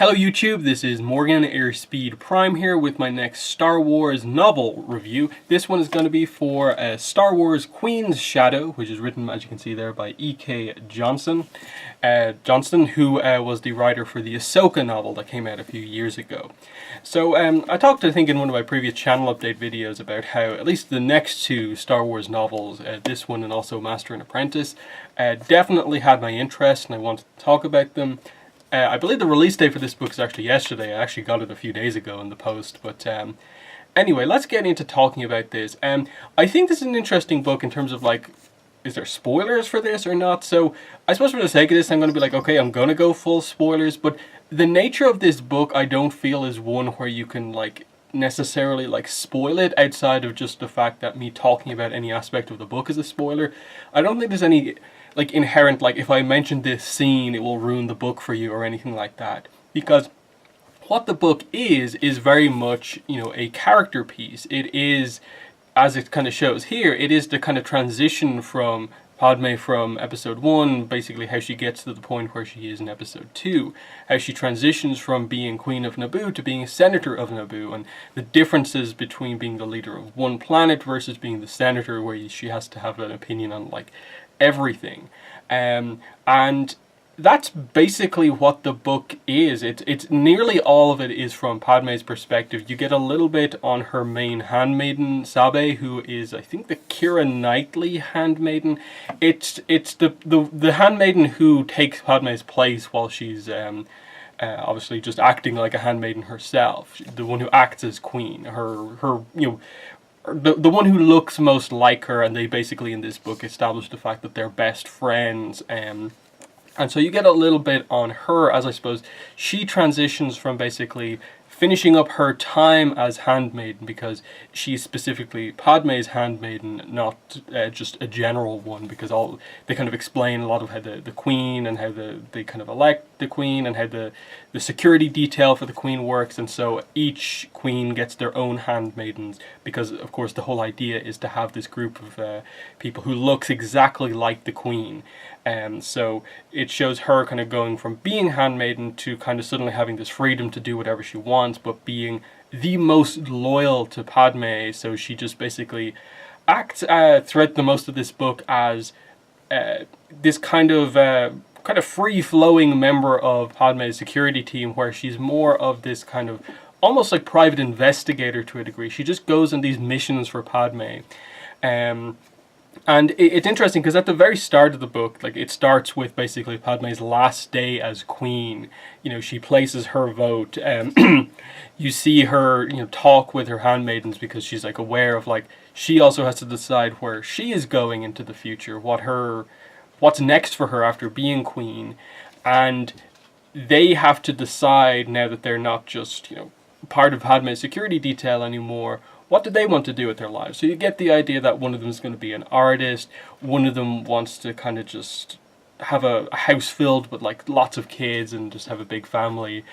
Hello YouTube, this is Morgan Airspeed Prime here with my next Star Wars novel review. This one is going to be for Star Wars Queen's Shadow, which is written, as you can see there, by E.K. Johnston, who was the writer for the Ahsoka novel that came out a few years ago. So I talked, I think, in one of my previous channel update videos about how at least the next two Star Wars novels, this one and also Master and Apprentice, definitely had my interest and I wanted to talk about them. I believe the release date for this book is actually yesterday. I actually got it a few days ago in the post. But anyway, let's get into talking about this. I think this is an interesting book in terms of, like, is there spoilers for this or not? So I suppose for the sake of this, I'm going to be like, okay, I'm going to go full spoilers. But the nature of this book, I don't feel is one where you can, like, necessarily, like, spoil it outside of just the fact that me talking about any aspect of the book is a spoiler. I don't think there's any, like, inherent, like, if I mention this scene, it will ruin the book for you or anything like that. Because what the book is very much, you know, a character piece. It is, as it kind of shows here, it is the kind of transition from Padmé from episode 1, basically how she gets to the point where she is in episode 2. How she transitions from being Queen of Naboo to being Senator of Naboo, and the differences between being the leader of one planet versus being the Senator, where she has to have an opinion on, like, everything. And that's basically what the book is. It's nearly all of it is from Padmé's perspective. You get a little bit on her main handmaiden, Sabe, who is, I think, the Keira Knightley handmaiden. It's the handmaiden who takes Padmé's place while she's obviously just acting like a handmaiden herself. The one who acts as queen. Her you know, the one who looks most like her, and they basically in this book establish the fact that they're best friends. And so you get a little bit on her, as I suppose she transitions from basically finishing up her time as handmaiden, because she's specifically Padmé's handmaiden, not just a general one, because they kind of explain a lot of how the queen and how they kind of elect the queen and how the security detail for the queen works. And so each queen gets their own handmaidens, because of course the whole idea is to have this group of people who looks exactly like the queen. And so it shows her kind of going from being handmaiden to kind of suddenly having this freedom to do whatever she wants, but being the most loyal to Padmé. So she just basically acts throughout the most of this book as this kind of free-flowing member of Padmé's security team, where she's more of this kind of almost like private investigator to a degree. She just goes on these missions for Padmé. And it's interesting because at the very start of the book, like, it starts with basically Padmé's last day as queen. You know, she places her vote. You see her, you know, talk with her handmaidens, because she's, like, aware of, like, she also has to decide where she is going into the future, what's next for her after being queen. And they have to decide, now that they're not just, you know, part of Padmé's security detail anymore, what do they want to do with their lives? So you get the idea that one of them is going to be an artist, one of them wants to kind of just have a house filled with, like, lots of kids and just have a big family.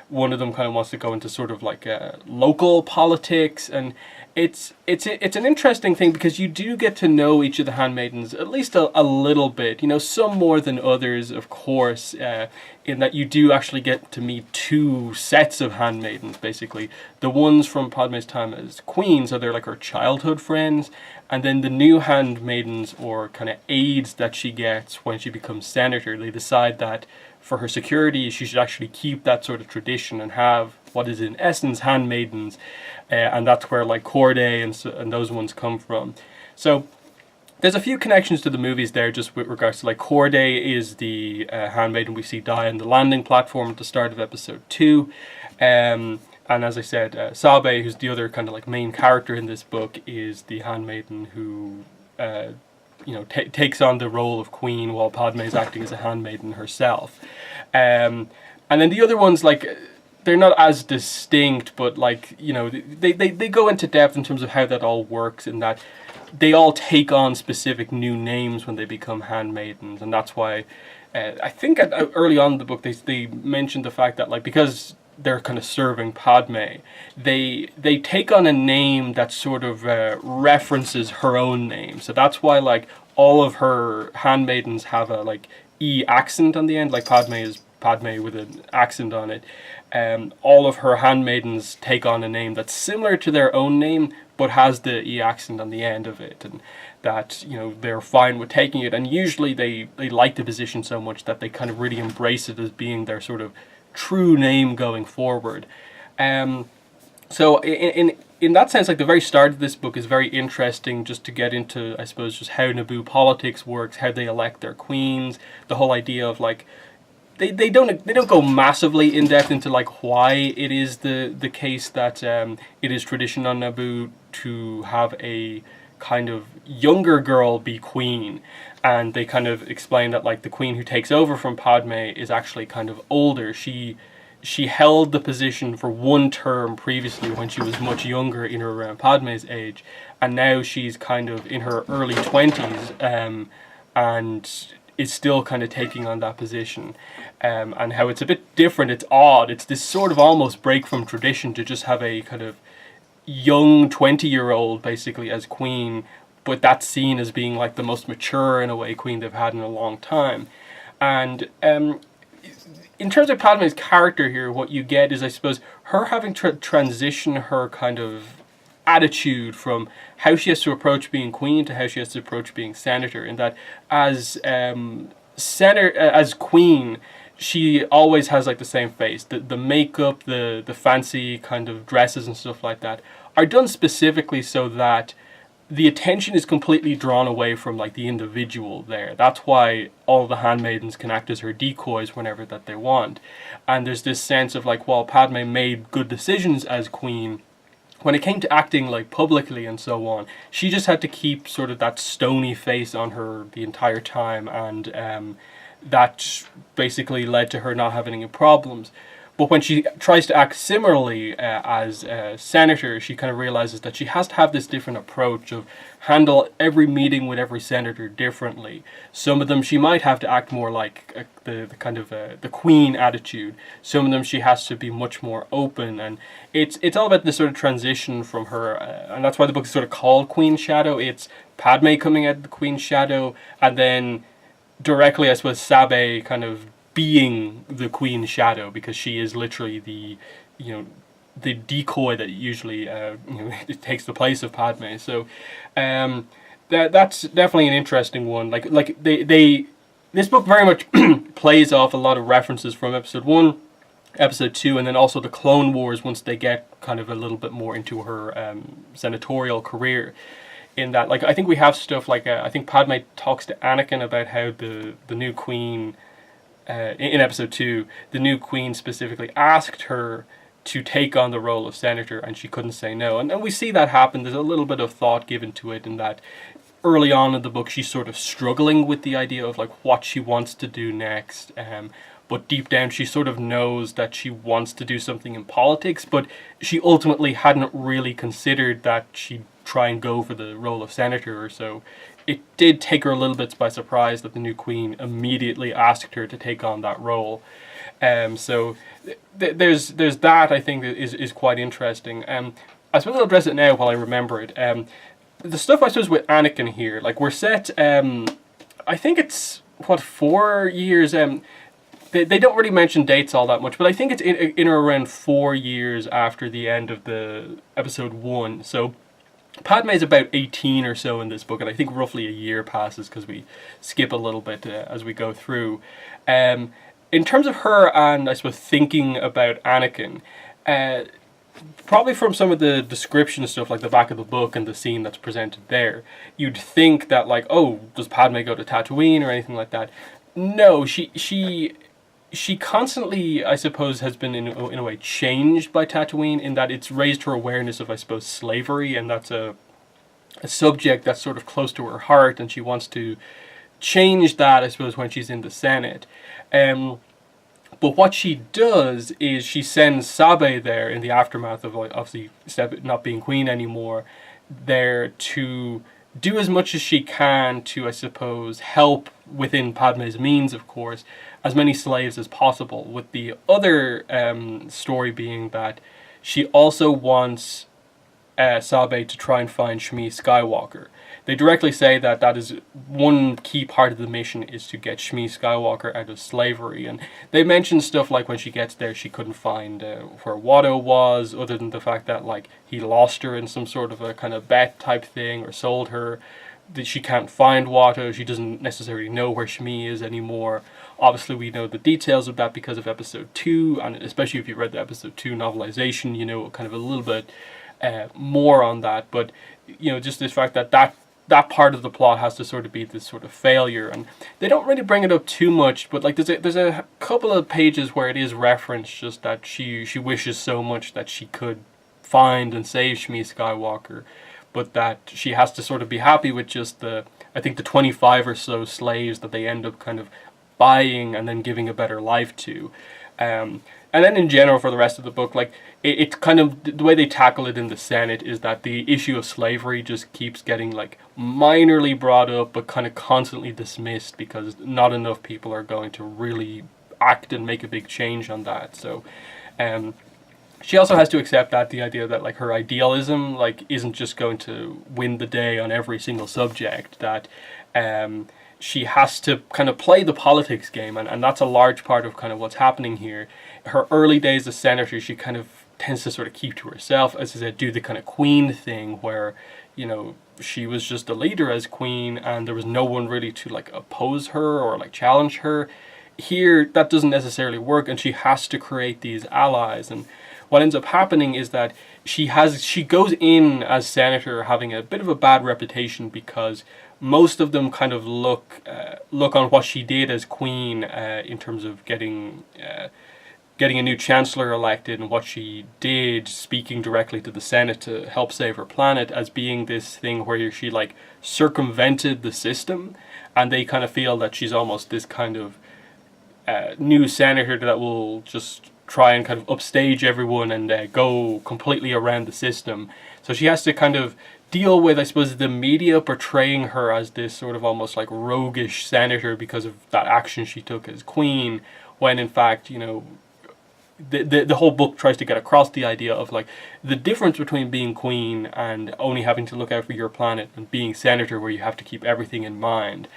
One of them kind of wants to go into sort of like local politics, and it's an interesting thing, because you do get to know each of the handmaidens at least a little bit. You know, some more than others, of course, in that you do actually get to meet two sets of handmaidens, basically. The ones from Padmé's time as queen, so they're like her childhood friends, and then the new handmaidens, or kind of aides that she gets when she becomes senator. They decide that for her security, she should actually keep that sort of tradition and have what is in essence handmaidens, and that's where, like, Corday and those ones come from. So there's a few connections to the movies there, just with regards to, like, Corday is the handmaiden we see die on the landing platform at the start of episode 2. And as I said, Sabe, who's the other kind of, like, main character in this book, is the handmaiden who you know, takes on the role of queen while Padmé's acting as a handmaiden herself. And then the other ones, like, they're not as distinct, but, like, you know, they go into depth in terms of how that all works, in that they all take on specific new names when they become handmaidens. And that's why I think early on in the book they mentioned the fact that, like, because they're kind of serving Padmé, they take on a name that sort of references her own name. So that's why, like, all of her handmaidens have a, like, E accent on the end. Like, Padmé is Padmé with an accent on it, all of her handmaidens take on a name that's similar to their own name, but has the E accent on the end of it, and that, you know, they're fine with taking it, and usually they like the position so much that they kind of really embrace it as being their sort of true name going forward. So in that sense, like, the very start of this book is very interesting, just to get into, I suppose, just how Naboo politics works, how they elect their queens, the whole idea of, like, they don't go massively in depth into, like, why it is the case that it is tradition on Naboo to have a kind of younger girl be queen, and they kind of explain that, like, the queen who takes over from Padmé is actually kind of older. She held the position for one term previously when she was much younger, in or around Padmé's age, and now she's kind of in her early 20s, and is still kind of taking on that position, and how it's a bit different. It's odd. It's this sort of almost break from tradition to just have a kind of young 20-year-old basically as queen, but that's seen as being like the most mature, in a way, queen they've had in a long time. And in terms of Padmé's character here, what you get is, I suppose, her having to transition her kind of attitude from how she has to approach being queen to how she has to approach being senator, in that as as queen, she always has, like, the same face. The makeup, the fancy kind of dresses and stuff like that are done specifically so that the attention is completely drawn away from, like, the individual there. That's why all the handmaidens can act as her decoys whenever that they want. And there's this sense of, like, while Padmé made good decisions as queen, when it came to acting, like, publicly and so on, she just had to keep sort of that stony face on her the entire time, and that basically led to her not having any problems. But when she tries to act similarly as a senator, she kind of realizes that she has to have this different approach of handle every meeting with every senator differently. Some of them she might have to act more like the kind of the queen attitude. Some of them she has to be much more open, and it's all about this sort of transition from her, and that's why the book is sort of called Queen's Shadow. It's Padmé coming out of the Queen's Shadow, and then directly, I suppose, Sabe kind of being the Queen's Shadow, because she is literally the, you know, the decoy that usually you know, it takes the place of Padmé. So that's definitely an interesting one. Like they this book very much plays off a lot of references from episode 1, episode 2, and then also the Clone Wars once they get kind of a little bit more into her senatorial career. In that, like, I think we have stuff like I think Padmé talks to Anakin about how the new queen, in episode 2, the new queen specifically asked her to take on the role of senator, and she couldn't say no. And we see that happen. There's a little bit of thought given to it, in that early on in the book she's sort of struggling with the idea of, like, what she wants to do next. But deep down she sort of knows that she wants to do something in politics, but she ultimately hadn't really considered that she'd try and go for the role of senator or so. It did take her a little bit by surprise that the new queen immediately asked her to take on that role. So there's that, I think, that is quite interesting. I suppose I'll address it now while I remember it. The stuff, I suppose, with Anakin here, like, we're set, I think it's, 4 years, they don't really mention dates all that much, but I think it's in or around 4 years after the end of the episode 1. So Padmé is about 18 or so in this book, and I think roughly a year passes because we skip a little bit as we go through. In terms of her and, I suppose, thinking about Anakin, probably from some of the description stuff, like the back of the book and the scene that's presented there, you'd think that, like, oh, does Padmé go to Tatooine or anything like that? No, she constantly, I suppose, has been in a way changed by Tatooine, in that it's raised her awareness of, I suppose, slavery, and that's a subject that's sort of close to her heart, and she wants to change that, I suppose, when she's in the Senate. But what she does is she sends Sabe there in the aftermath of, like, obviously not being queen anymore, there to do as much as she can to, I suppose, help within Padmé's means, of course, as many slaves as possible, with the other story being that she also wants Sabe to try and find Shmi Skywalker. they directly say that that is one key part of the mission, is to get Shmi Skywalker out of slavery. And they mention stuff like when she gets there, she couldn't find where Watto was, other than the fact that like he lost her in some sort of a kind of bet type thing, or sold her. That she can't find Watto, she doesn't necessarily know where Shmi is anymore. Obviously we know the details of that because of episode 2, and especially if you read the episode 2 novelization, you know kind of a little bit more on that. But you know, just this fact that that part of the plot has to sort of be this sort of failure, and they don't really bring it up too much, but like there's a couple of pages where it is referenced, just that she wishes so much that she could find and save Shmi Skywalker, but that she has to sort of be happy with just I think the 25 or so slaves that they end up kind of buying and then giving a better life to. And then in general for the rest of the book, like it's kind of, the way they tackle it in the Senate is that the issue of slavery just keeps getting like minorly brought up, but kind of constantly dismissed because not enough people are going to really act and make a big change on that. So she also has to accept that the idea that like her idealism like isn't just going to win the day on every single subject, that she has to kind of play the politics game, and that's a large part of kind of what's happening here. Her early days as senator, she kind of tends to sort of keep to herself, as I said, do the kind of queen thing where, you know, she was just a leader as queen and there was no one really to like oppose her or like challenge her. Here that doesn't necessarily work, and she has to create these allies. And what ends up happening is that she goes in as senator having a bit of a bad reputation, because most of them kind of look on what she did as queen in terms of getting a new chancellor elected, and what she did speaking directly to the Senate to help save her planet, as being this thing where she like circumvented the system, and they kind of feel that she's almost this kind of new senator that will just try and kind of upstage everyone and go completely around the system. So she has to kind of deal with, I suppose, the media portraying her as this sort of almost like roguish senator because of that action she took as queen, when in fact, you know, the whole book tries to get across the idea of like the difference between being queen and only having to look out for your planet, and being senator where you have to keep everything in mind.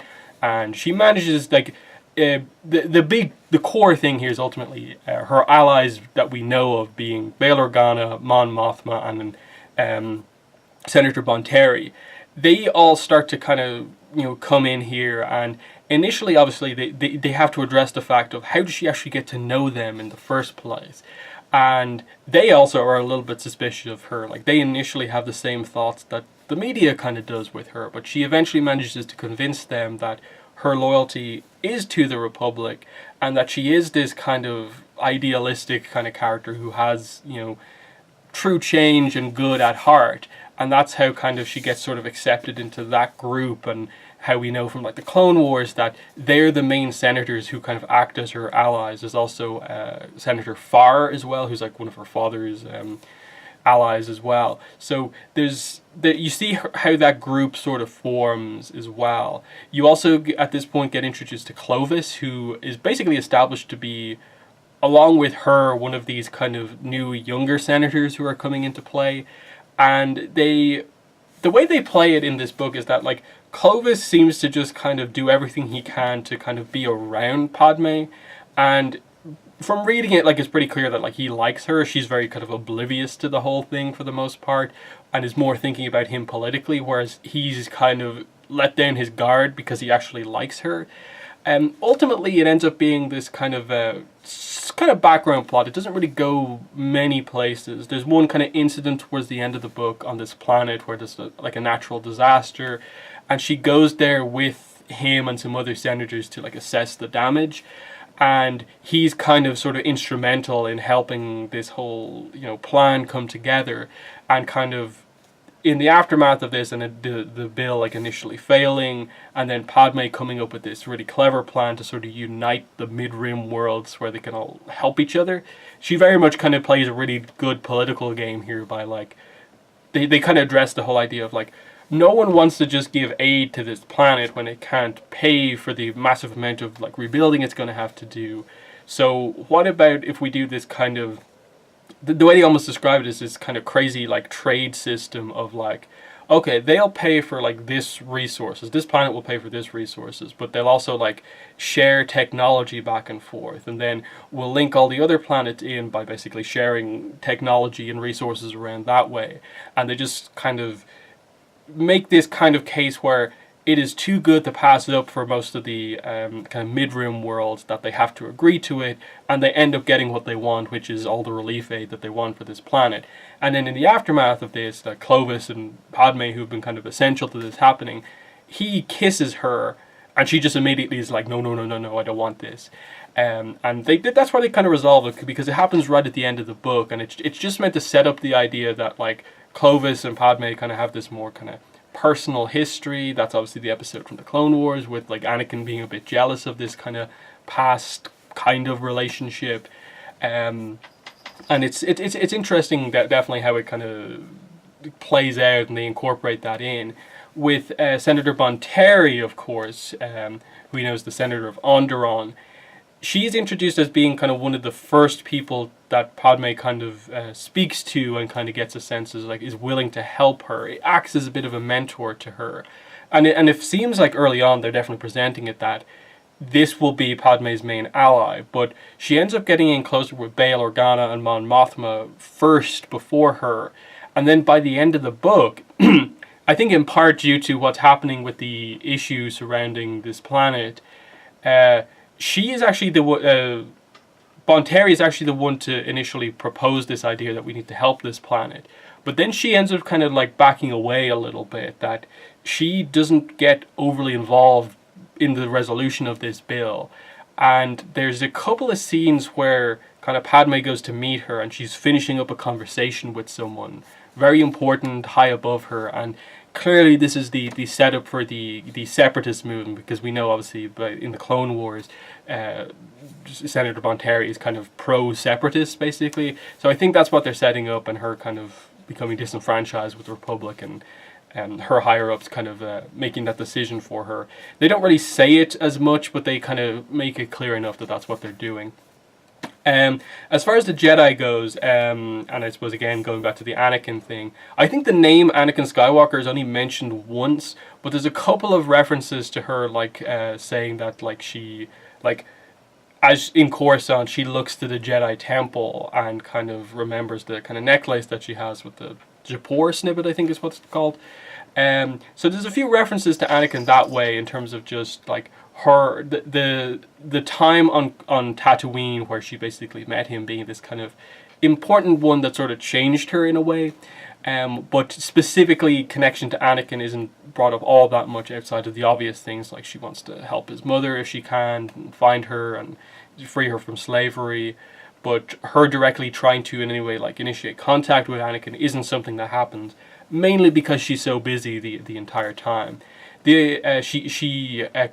And she manages like the core thing here is ultimately her allies that we know of being Bail Organa, Mon Mothma, and Senator Bonteri. They all start to kind of, you know, come in here, and initially obviously they have to address the fact of how does she actually get to know them in the first place. And they also are a little bit suspicious of her. Like they initially have the same thoughts that the media kind of does with her, but she eventually manages to convince them that her loyalty is to the Republic, and that she is this kind of idealistic kind of character who has, you know, true change and good at heart. And that's how kind of she gets sort of accepted into that group, and how we know from like the Clone Wars that they're the main senators who kind of act as her allies. There's also Senator Farr as well, who's like one of her father's allies as well. So there's you see how that group sort of forms as well. You also at this point get introduced to Clovis, who is basically established to be, along with her, one of these kind of new younger senators who are coming into play. And the way they play it in this book is that like Clovis seems to just kind of do everything he can to kind of be around Padmé, and from reading it, like, it's pretty clear that like he likes her. She's very kind of oblivious to the whole thing for the most part, and is more thinking about him politically, whereas he's kind of let down his guard because he actually likes her. Ultimately it ends up being this kind of background plot. It doesn't really go many places. There's one kind of incident towards the end of the book on this planet where there's like a natural disaster, and she goes there with him and some other senators to like assess the damage, and he's kind of sort of instrumental in helping this whole, you know, plan come together. And kind of in the aftermath of this, and the bill like initially failing, and then Padmé coming up with this really clever plan to sort of unite the mid-rim worlds where they can all help each other, she very much kind of plays a really good political game here by like, they kind of address the whole idea of like, no one wants to just give aid to this planet when it can't pay for the massive amount of like rebuilding it's going to have to do. So what about if we do this kind of, the way they almost describe it is this kind of crazy like trade system of like, okay, they'll pay for like this resources. This planet will pay for this resources, but they'll also like share technology back and forth, and then we'll link all the other planets in by basically sharing technology and resources around that way. And they just kind of make this kind of case where it is too good to pass it up for most of the kind of mid-rim worlds, that they have to agree to it, and they end up getting what they want, which is all the relief aid that they want for this planet. And then in the aftermath of this, Clovis and Padmé, who've been kind of essential to this happening, he kisses her, and she just immediately is like, no, no, no, no, no, I don't want this. And that's why they kind of resolve it, because it happens right at the end of the book, and it's just meant to set up the idea that like Clovis and Padmé kind of have this more kind of personal history. That's obviously the episode from the Clone Wars with like Anakin being a bit jealous of this kind of past kind of relationship, and it's interesting that definitely how it kind of plays out, and they incorporate that in with Senator Bonteri, of course, who knows the Senator of Onderon. She's introduced as being kind of one of the first people that Padmé kind of speaks to, and kind of gets a sense as like is willing to help her. It acts as a bit of a mentor to her, and it seems like early on they're definitely presenting it that this will be Padmé's main ally. But she ends up getting in closer with Bail Organa and Mon Mothma first before her, and then by the end of the book, I think in part due to what's happening with the issue surrounding this planet, she is actually Bonteri is actually the one to initially propose this idea that we need to help this planet. But then she ends up kind of like backing away a little bit, that she doesn't get overly involved in the resolution of this bill. And there's a couple of scenes where kind of Padmé goes to meet her, and she's finishing up a conversation with someone very important high above her, and clearly this is the setup for the separatist movement, because we know obviously in the Clone Wars Senator Bonteri is kind of pro-separatist basically, so I think that's what they're setting up, and her kind of becoming disenfranchised with the Republic, and her higher-ups kind of making that decision for her. They don't really say it as much, but they kind of make it clear enough that that's what they're doing. As far as the Jedi goes, and I suppose again going back to the Anakin thing, I think the name Anakin Skywalker is only mentioned once, but there's a couple of references to her, like saying that like she, like as in Coruscant, she looks to the Jedi Temple and kind of remembers the kind of necklace that she has with the Japor snippet, I think is what it's called. So there's a few references to Anakin that way, in terms of just like her the time on Tatooine where she basically met him, being this kind of important one that sort of changed her in a way. But specifically connection to Anakin isn't brought up all that much outside of the obvious things, like she wants to help his mother if she can, and find her and free her from slavery. But her directly trying to in any way like initiate contact with Anakin isn't something that happens, mainly because she's so busy the entire time.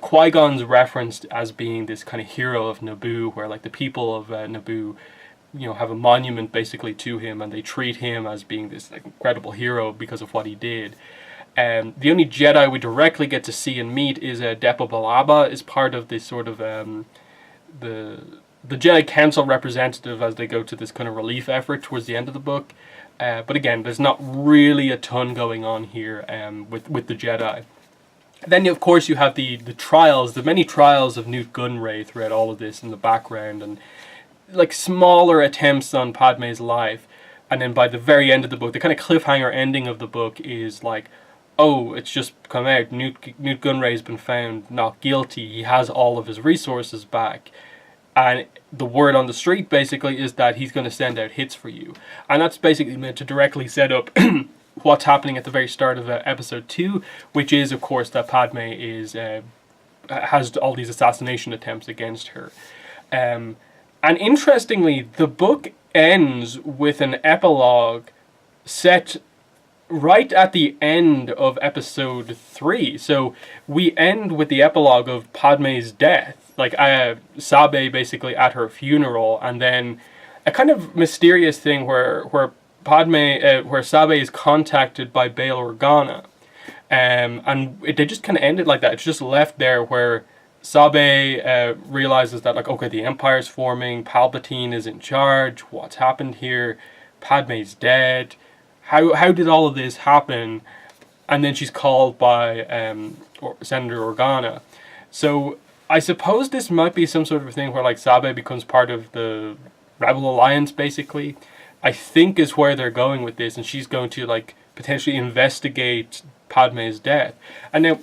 Qui-Gon's referenced as being this kind of hero of Naboo, where like the people of Naboo, you know, have a monument basically to him, and they treat him as being this like incredible hero because of what he did. The only Jedi we directly get to see and meet is Depa Billaba, is part of this sort of the Jedi Council representative as they go to this kind of relief effort towards the end of the book. But again, there's not really a ton going on here with the Jedi. Then, of course, you have the trials, the many trials of Newt Gunray throughout all of this in the background, and like smaller attempts on Padmé's life. And then by the very end of the book, the kind of cliffhanger ending of the book is like, oh, it's just come out, Newt Gunray's been found not guilty, he has all of his resources back. And the word on the street basically is that he's going to send out hits for you. And that's basically meant to directly set up what's happening at the very start of episode 2, which is, of course, that Padmé has all these assassination attempts against her. And interestingly, the book ends with an epilogue set right at the end of episode 3. So we end with the epilogue of Padmé's death, like Sabe basically at her funeral, and then a kind of mysterious thing where Padmé, where Sabe is contacted by Bail Organa, and they just kind of ended like that. It's just left there where Sabe realizes that, like, okay, the Empire's forming, Palpatine is in charge, what's happened here, Padmé's dead, how did all of this happen? and then she's called by Senator Organa. So I suppose this might be some sort of a thing where like Sabe becomes part of the Rebel Alliance, basically. I think is where they're going with this, and she's going to like potentially investigate Padmé's death. And now,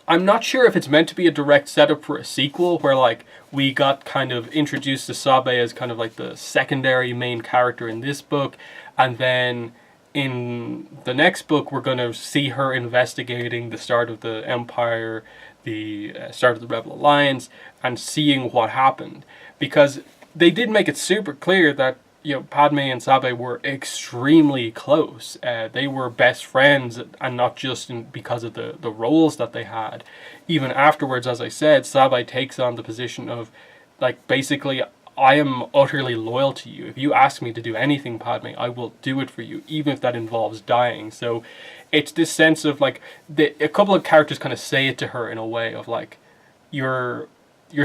I'm not sure if it's meant to be a direct setup for a sequel where like we got kind of introduced to Sabe as kind of like the secondary main character in this book, and then in the next book we're going to see her investigating the start of the Empire, the start of the Rebel Alliance, and seeing what happened. Because they did make it super clear that, you know, Padmé and Sabe were extremely close. They were best friends, and not just because of the roles that they had. Even afterwards, as I said, Sabe takes on the position of, like, basically, I am utterly loyal to you. If you ask me to do anything, Padmé, I will do it for you, even if that involves dying. So it's this sense of, like, a couple of characters kind of say it to her in a way of, like, you're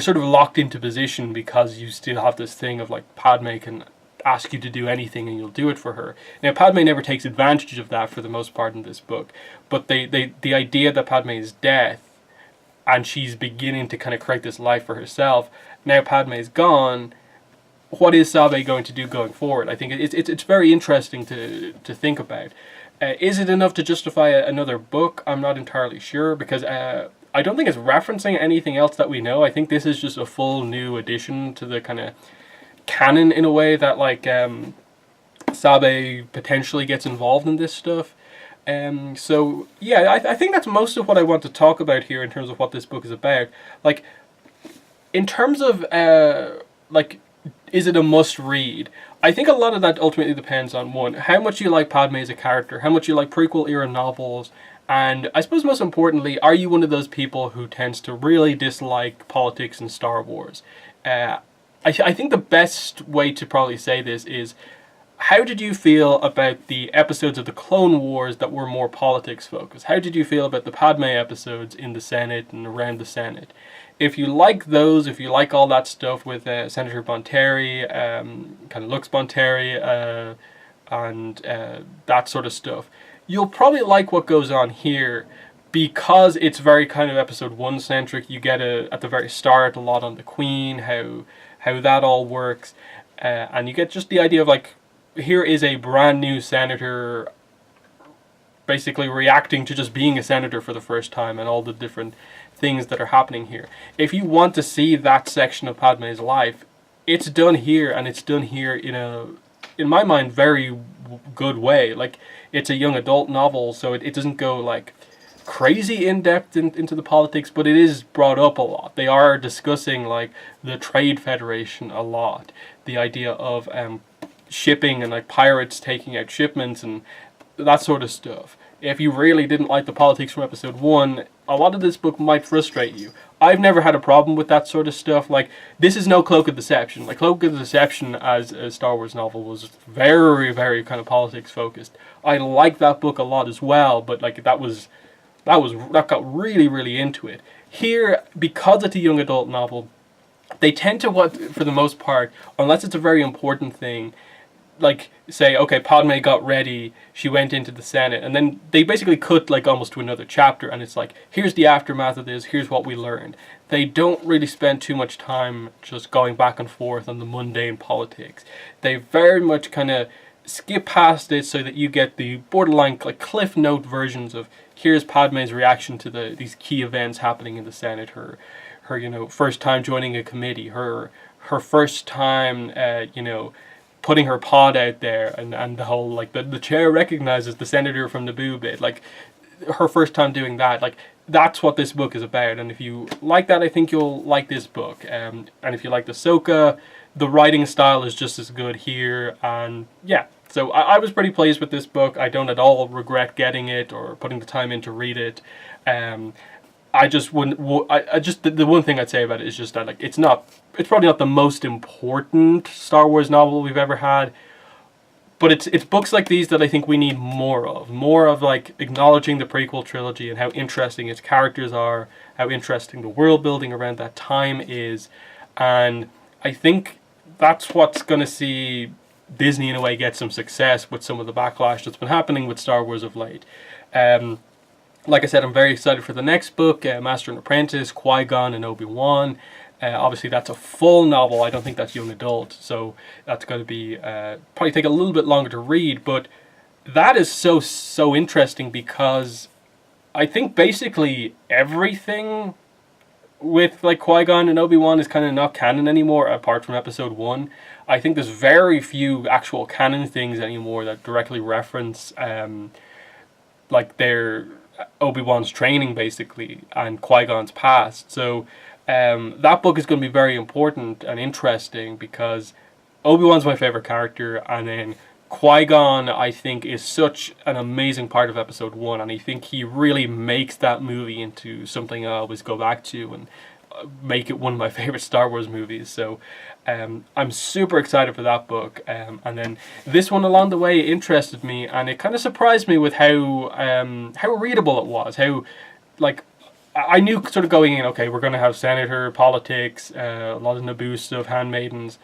sort of locked into position because you still have this thing of, like, Padmé can ask you to do anything and you'll do it for her. Now, Padmé never takes advantage of that for the most part in this book, but the idea that Padmé's death and she's beginning to kind of create this life for herself, now Padmé's gone, what is Sabe going to do going forward? I think it's very interesting to think about. Is it enough to justify another book? I'm not entirely sure, because I don't think it's referencing anything else that we know. I think this is just a full new addition to the kind of canon in a way that like Sabe potentially gets involved in this stuff. So yeah, I think that's most of what I want to talk about here in terms of what this book is about. Like, in terms of like, is it a must read? I think a lot of that ultimately depends on, one, how much you like Padmé as a character, how much you like prequel era novels, and I suppose most importantly, are you one of those people who tends to really dislike politics in Star Wars? I think the best way to probably say this is, how did you feel about the episodes of the Clone Wars that were more politics focused? How did you feel about the Padmé episodes in the Senate and around the Senate? If you like those, if you like all that stuff with Senator Bonteri, kind of Lux Bonteri, and that sort of stuff, you'll probably like what goes on here, because it's very kind of episode 1 centric. You get at the very start a lot on the Queen, how that all works, and you get just the idea of like, here is a brand new senator basically reacting to just being a senator for the first time and all the different things that are happening here. If you want to see that section of Padmé's life, it's done here, and it's done here in my mind, very good way. Like, it's a young adult novel, so it doesn't go like crazy in-depth into the politics, but it is brought up a lot. They are discussing like the Trade Federation a lot, the idea of shipping and like pirates taking out shipments and that sort of stuff. If you really didn't like the politics from episode 1, a lot of this book might frustrate you. I've never had a problem with that sort of stuff. Like, this is no Cloak of Deception. Like, Cloak of Deception as a Star Wars novel was very, very kind of politics focused. I like that book a lot as well, but like that got really, really into it. Here, because it's a young adult novel, they tend to, for the most part, unless it's a very important thing, like, say, okay, Padmé got ready, she went into the Senate, and then they basically cut like almost to another chapter, and it's like, here's the aftermath of this, here's what we learned. They don't really spend too much time just going back and forth on the mundane politics. They very much kind of skip past it so that you get the borderline like cliff note versions of, here's Padmé's reaction to these key events happening in the Senate, her first time joining a committee, her first time putting her pod out there, and the whole like the chair recognizes the senator from Naboo bit, like her first time doing that. Like, that's what this book is about, and if you like that, I think you'll like this book. And if you like Ahsoka, the writing style is just as good here, and yeah. So I was pretty pleased with this book. I don't at all regret getting it or putting the time in to read it. I just wouldn't. The one thing I'd say about it is just that like it's probably not the most important Star Wars novel we've ever had, but it's books like these that I think we need more of like acknowledging the prequel trilogy and how interesting its characters are, how interesting the world building around that time is, and I think that's what's going to see Disney in a way gets some success with some of the backlash that's been happening with Star Wars of late. Like I said, I'm very excited for the next book, Master and Apprentice, Qui-Gon and Obi-Wan. Obviously that's a full novel. I don't think that's young adult, so that's going to be probably take a little bit longer to read, but that is so interesting because I think basically everything with like Qui-Gon and Obi-Wan is kind of not canon anymore, apart from episode 1. I think there's very few actual canon things anymore that directly reference like their Obi-Wan's training basically and Qui-Gon's past. So that book is going to be very important and interesting because Obi-Wan's my favorite character, and then Qui-Gon I think is such an amazing part of episode 1, and I think he really makes that movie into something I always go back to and make it one of my favorite Star Wars movies. So I'm super excited for that book, and then this one along the way interested me, and it kind of surprised me with how readable it was. How, like, I knew sort of going in, okay, we're going to have senator politics, a lot of Naboo stuff, handmaidens.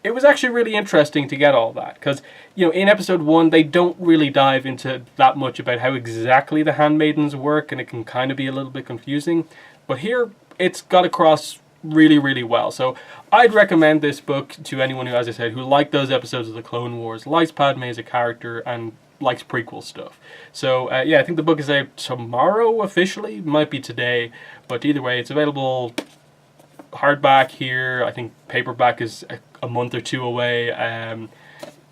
It was actually really interesting to get all that, because, you know, in episode 1 they don't really dive into that much about how exactly the handmaidens work, and it can kind of be a little bit confusing, but here it's got across really, really well. So I'd recommend this book to anyone who, as I said, who liked those episodes of the Clone Wars, likes Padmé as a character, and likes prequel stuff. So yeah, I think the book is out tomorrow officially, might be today, but either way it's available hardback here. I think paperback is a month or two away,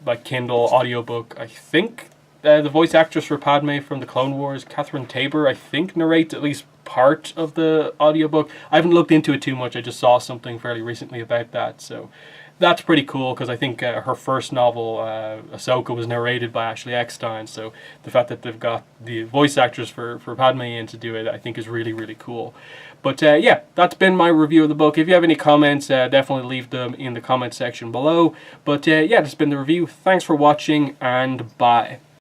like Kindle audiobook. I think the voice actress for Padmé from the Clone Wars, Catherine Tabor, I think narrates at least part of the audiobook. I haven't looked into it too much, I just saw something fairly recently about that, so that's pretty cool, because I think her first novel, Ahsoka, was narrated by Ashley Eckstein, so the fact that they've got the voice actors for Padmé in to do it, I think is really, really cool. But yeah, that's been my review of the book. If you have any comments, definitely leave them in the comment section below. But yeah, that's been the review. Thanks for watching, and bye.